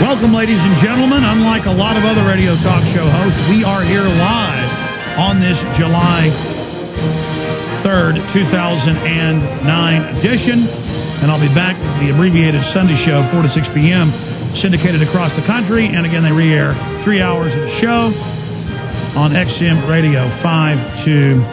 Welcome, ladies and gentlemen. Unlike a lot of other radio talk show hosts, we are here live on this July 3rd, 2009 edition. And I'll be back with the abbreviated Sunday show, 4 to 6 p.m., syndicated across the country. And again, they re-air 3 hours of the show on XM Radio, 5 to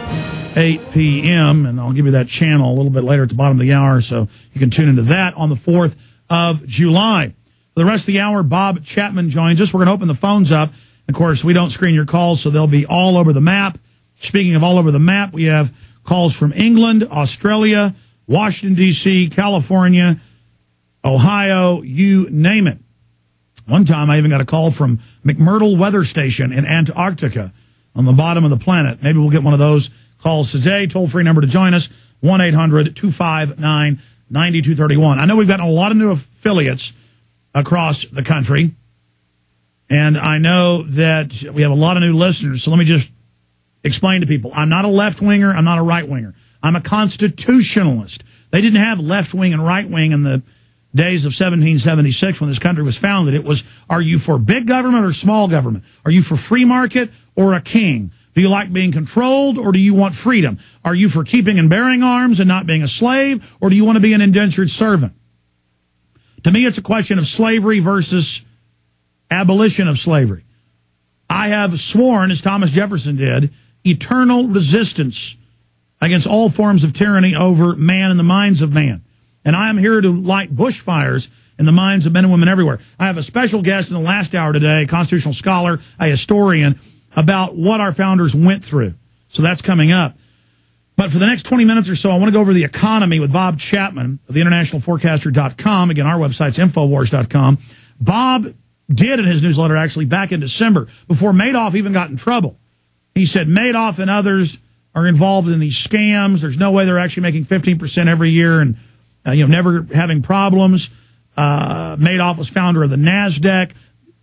8 p.m. And I'll give you that channel a little bit later at the bottom of the hour, so you can tune into that on the 4th of July. For the rest of the hour, Bob Chapman joins us. We're going to open the phones up. Of course, we don't screen your calls, so they'll be all over the map. Speaking of all over the map, we have calls from England, Australia, Washington, D.C., California, Ohio, you name it. One time I even got a call from McMurdo Weather Station in Antarctica on the bottom of the planet. Maybe we'll get one of those calls today. Toll-free number to join us, 1-800-259-9231. I know we've gotten a lot of new affiliates across the country, and I know that we have a lot of new listeners, so let me just explain to people. I'm not a left-winger. I'm not a right-winger. I'm a constitutionalist. They didn't have left-wing and right-wing in the days of 1776 when this country was founded. It was, are you for big government or small government? Are you for free market or a king? Do you like being controlled, or do you want freedom? Are you for keeping and bearing arms and not being a slave, or do you want to be an indentured servant? To me, it's a question of slavery versus abolition of slavery. I have sworn, as Thomas Jefferson did, eternal resistance against all forms of tyranny over man and the minds of man. And I am here to light bushfires in the minds of men and women everywhere. I have a special guest in the last hour today, a constitutional scholar, a historian, about what our founders went through. So that's coming up. But for the next 20 minutes or so, I want to go over the economy with Bob Chapman of the internationalforecaster.com. Again, our website's Infowars.com. Bob did in his newsletter actually back in December, before Madoff even got in trouble. He said Madoff and others are involved in these scams. There's no way they're actually making 15% every year and never having problems. Madoff was founder of the NASDAQ.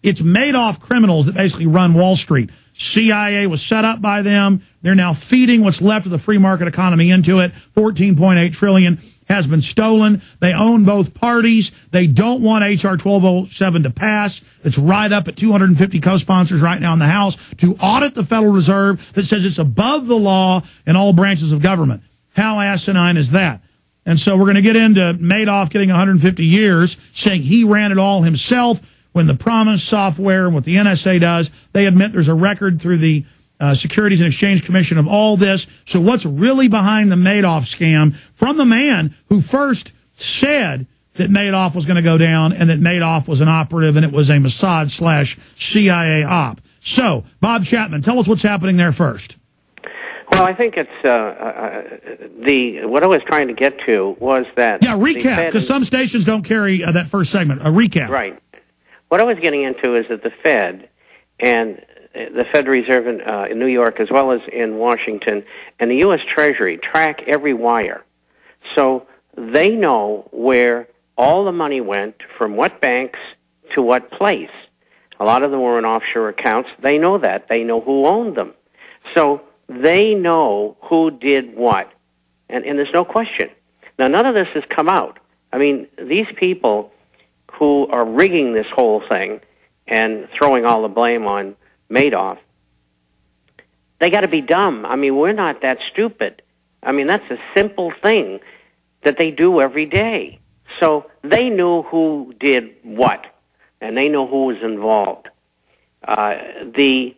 It's Madoff criminals that basically run Wall Street. CIA was set up by them. They're now feeding what's left of the free market economy into it. $14.8 trillion has been stolen. They own both parties. They don't want H.R. 1207 to pass. It's right up at 250 co-sponsors right now in the House to audit the Federal Reserve that says it's above the law in all branches of government. How asinine is that? And so we're going to get into Madoff getting 150 years, saying he ran it all himself, when the Promise software and what the NSA does, they admit there's a record through the Securities and Exchange Commission of all this. So what's really behind the Madoff scam from the man who first said that Madoff was going to go down and that Madoff was an operative and it was a Mossad/CIA op? So, Bob Chapman, tell us what's happening there first. Well, I think it's what I was trying to get to was that... Yeah, recap, because some stations don't carry that first segment. A recap. Right. What I was getting into is that the Fed and the Fed Reserve in New York, as well as in Washington, and the U.S. Treasury track every wire. So they know where all the money went, from what banks to what place. A lot of them were in offshore accounts. They know that. They know who owned them. So they know who did what. And there's no question. Now, none of this has come out. I mean, these people who are rigging this whole thing and throwing all the blame on Madoff, they got to be dumb. I mean, we're not that stupid. I mean, that's a simple thing that they do every day. So they knew who did what, and they know who was involved. I believe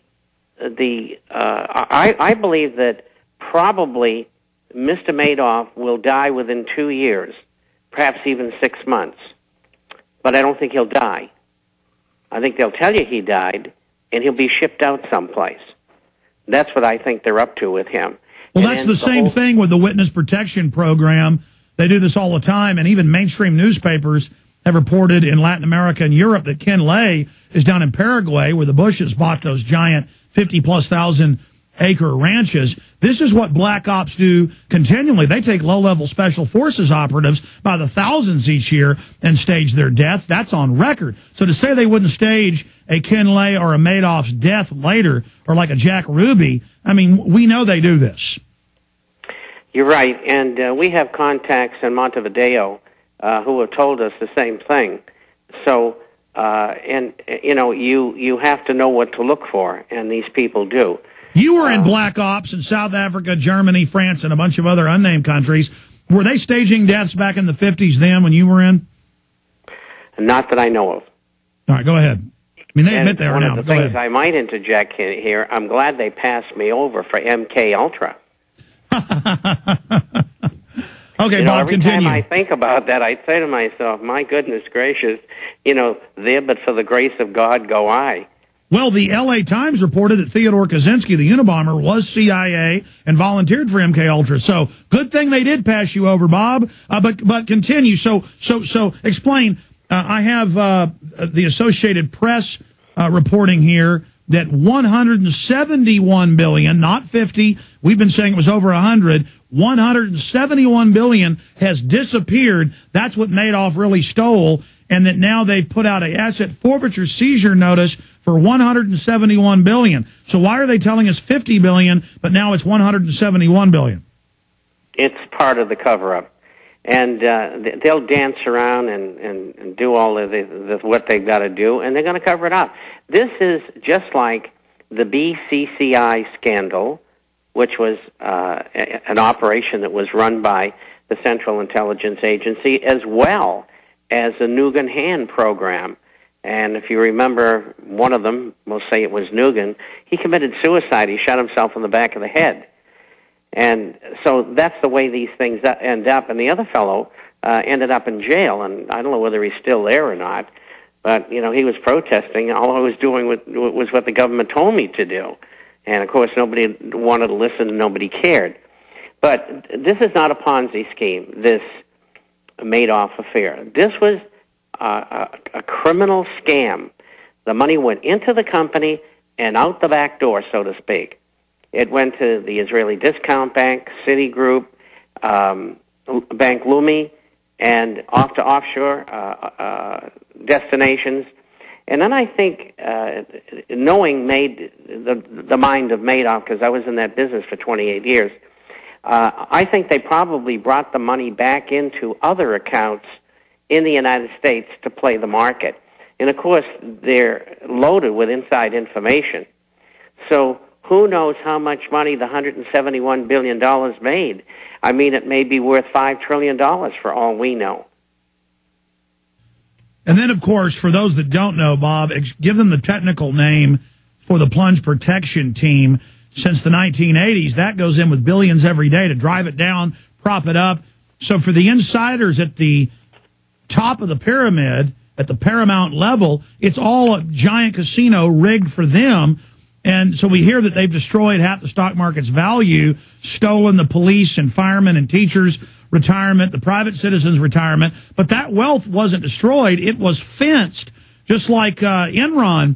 that probably Mr. Madoff will die within 2 years, perhaps even 6 months. But I don't think he'll die. I think they'll tell you he died, and he'll be shipped out someplace. That's what I think they're up to with him. Well, that's the same thing with the witness protection program. They do this all the time, and even mainstream newspapers have reported in Latin America and Europe that Ken Lay is down in Paraguay, where the Bushes bought those giant 50-plus thousand acre ranches. This is what black ops do continually. They take low-level special forces operatives by the thousands each year and stage their death. That's on record. So to say they wouldn't stage a Ken Lay or a Madoff's death later, or like a Jack Ruby, I mean, we know they do this. You're right, and we have contacts in Montevideo who have told us the same thing. So and you have to know what to look for, and these people do. You were in black ops in South Africa, Germany, France, and a bunch of other unnamed countries. Were they staging deaths back in the 50s then when you were in? Not that I know of. All right, go ahead. I mean, they admit they are now. One of the things I might interject here, I'm glad they passed me over for MK Ultra. Okay, Bob, every continue. Time I think about that, I say to myself, my goodness gracious, there but for the grace of God go I. Well, the L.A. Times reported that Theodore Kaczynski, the Unabomber, was CIA and volunteered for MK Ultra. So good thing they did pass you over, Bob. But continue. So explain. I have the Associated Press reporting here that 171 billion, not 50. We've been saying it was over 100. 171 billion has disappeared. That's what Madoff really stole. And that now they've put out an asset forfeiture seizure notice for 171 billion. So why are they telling us 50 billion, but now it's 171 billion? It's part of the cover-up. And they'll dance around and do all of what they've got to do, and they're going to cover it up. This is just like the BCCI scandal, which was an operation that was run by the Central Intelligence Agency, as well as the Nugan Hand program. And if you remember one of them, we'll say it was Nugan, he committed suicide. He shot himself in the back of the head. And so that's the way these things end up. And the other fellow ended up in jail, and I don't know whether he's still there or not, but, he was protesting. All I was doing was what the government told me to do. And, of course, nobody wanted to listen and nobody cared. But this is not a Ponzi scheme, this Madoff affair. This was a criminal scam. The money went into the company and out the back door, so to speak. It went to the Israeli Discount Bank, Citigroup, Bank Leumi, and off to offshore destinations. And then I think knowing made the mind of Madoff, because I was in that business for 28 years, I think they probably brought the money back into other accounts in the United States to play the market. And, of course, they're loaded with inside information. So who knows how much money the $171 billion made? I mean, it may be worth $5 trillion for all we know. And then, of course, for those that don't know, Bob, give them the technical name for the plunge protection team. Since the 1980s, that goes in with billions every day to drive it down, prop it up. So for the insiders at the top of the pyramid, at the paramount level, it's all a giant casino rigged for them. And so we hear that they've destroyed half the stock market's value, stolen the police and firemen and teachers' retirement, the private citizens' retirement. But that wealth wasn't destroyed. It was fenced, just like Enron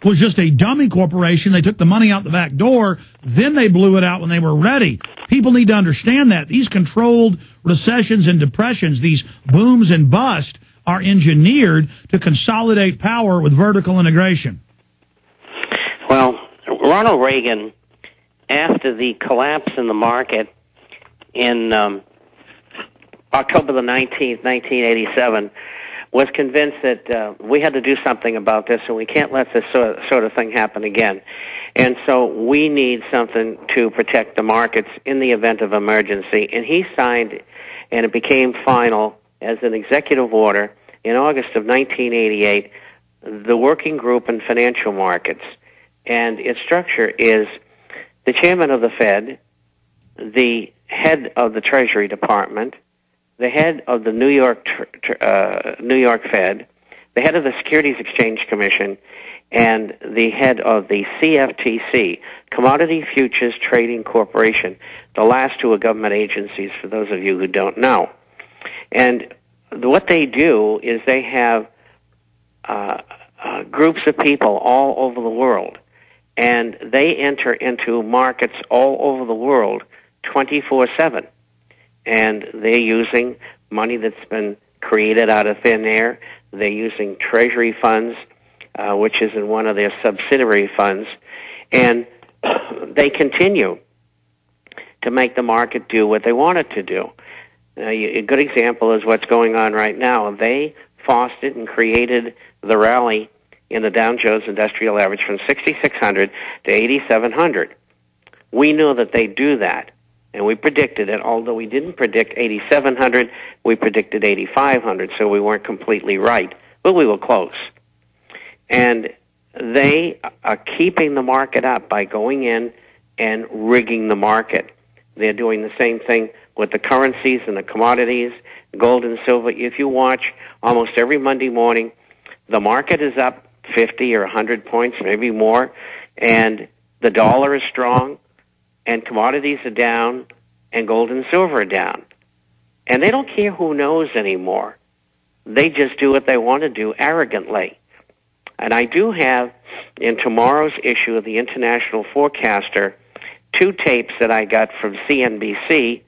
was just a dummy corporation. They took the money out the back door, then they blew it out when they were ready. People need to understand that. These controlled recessions and depressions, these booms and busts, are engineered to consolidate power with vertical integration. Well, Ronald Reagan, after the collapse in the market in October the 19th, 1987, was convinced that we had to do something about this, and we can't let this sort of thing happen again. And so we need something to protect the markets in the event of emergency. And he signed, and it became final as an executive order in August of 1988, the Working Group in Financial Markets. And its structure is the chairman of the Fed, the head of the Treasury Department, the head of the New York Fed, the head of the Securities Exchange Commission, and the head of the CFTC, Commodity Futures Trading Corporation. The last two are government agencies, for those of you who don't know. And what they do is they have groups of people all over the world, and they enter into markets all over the world 24/7. And they're using money that's been created out of thin air. They're using treasury funds, which is in one of their subsidiary funds. And they continue to make the market do what they want it to do. A good example is what's going on right now. They fostered and created the rally in the Dow Jones Industrial Average from 6,600 to 8,700. We knew that they'd do that, and we predicted it. Although we didn't predict 8,700, we predicted 8,500, so we weren't completely right, but we were close. And they are keeping the market up by going in and rigging the market. They're doing the same thing with the currencies and the commodities, gold and silver. If you watch almost every Monday morning, the market is up 50 or 100 points, maybe more, and the dollar is strong, and commodities are down, and gold and silver are down. And they don't care who knows anymore. They just do what they want to do arrogantly. And I do have, in tomorrow's issue of the International Forecaster, 2 tapes that I got from CNBC